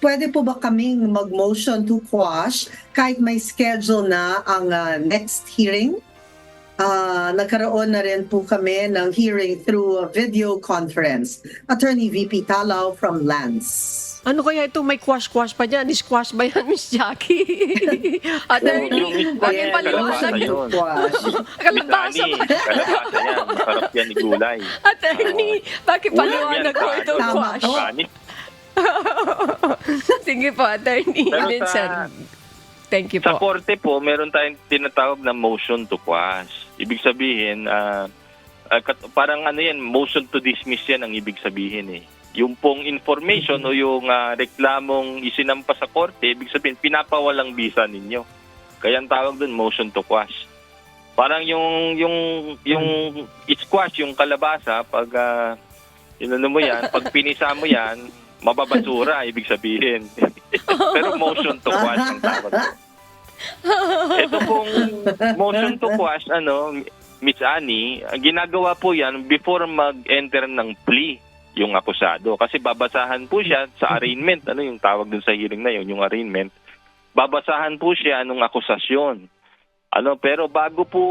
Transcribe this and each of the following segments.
pwede po ba kaming mag-motion to quash kahit may schedule na ang next hearing? Nagkaroon na rin po kami ng hearing through a video conference. Attorney VP Talaw from Lance. Ano kaya itong may quash-quash pa dyan? Squash ba yan, Miss Jackie? Attorney, bakit paliwanag yun? Kalabasa ba? Kalabasa yan. Masarap yan ni gulay. Attorney, bakit paliwanag ko itong Tama quash? to. Kanin. Sige po, Attorney. Pero Minsan. Thank you Sa po. korte po, meron tayong tinatawag na motion to quash. Ibig sabihin, parang ano yan, motion to dismiss yan ang ibig sabihin eh. Yung pong information o yung reklamong isinampa sa korte, ibig sabihin, pinapawalang bisa ninyo. Kaya ang tawag doon, motion to quash. Parang yung squash, yung kalabasa, pag mo yan, pag pinisa mo yan, mababasura, ibig sabihin. Pero motion to quash ang tawag doon. Ito pong motion to quash, Miss Annie, ginagawa po yan before mag-enter ng plea yung akusado. Kasi babasahan po siya sa arraignment, yung tawag dun sa hearing na yun, yung arraignment. Babasahan po siya ng akusasyon. Pero bago po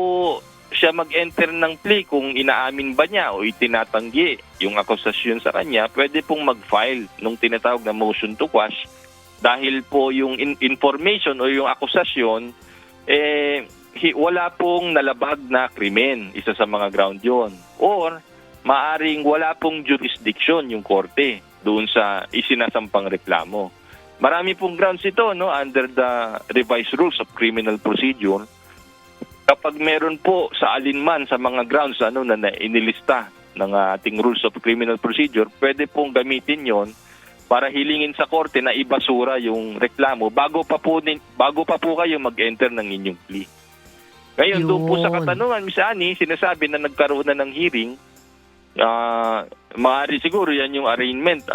siya mag-enter ng plea, kung inaamin ba niya o itinatanggi yung akusasyon sa kanya, pwede pong mag-file nung tinatawag na motion to quash. Dahil po yung information o yung akusasyon, wala pong nalabag na krimen. Isa sa mga ground yon. Or, maaring wala pong jurisdiction yung korte doon sa isinasampang reklamo. Marami pong grounds ito, under the revised rules of criminal procedure. Kapag meron po sa alinman sa mga grounds na inilista ng ating rules of criminal procedure, pwede pong gamitin yon para hilingin sa korte na ibasura yung reklamo bago pa po kayo mag-enter ng inyong plea. Ngayon, doon po sa katanungan, Miss Annie, sinasabi na nagkaroon na ng hearing, maaari siguro yan yung arraignment,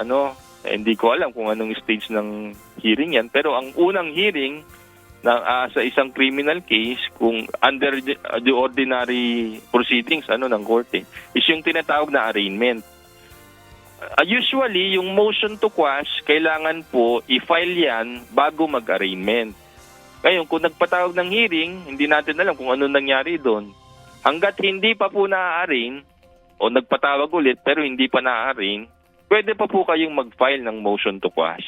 hindi ko alam kung anong stage ng hearing yan, pero ang unang hearing sa isang criminal case, kung under the ordinary proceedings ng korte, is yung tinatawag na arraignment. Usually, yung motion to quash, kailangan po i-file yan bago mag-arraignment. Ngayon, kung nagpatawag ng hearing, hindi natin alam kung ano nangyari doon. Hanggat hindi pa po na-arraign, o nagpatawag ulit pero hindi pa na-arraign, pwede pa po kayong mag-file ng motion to quash.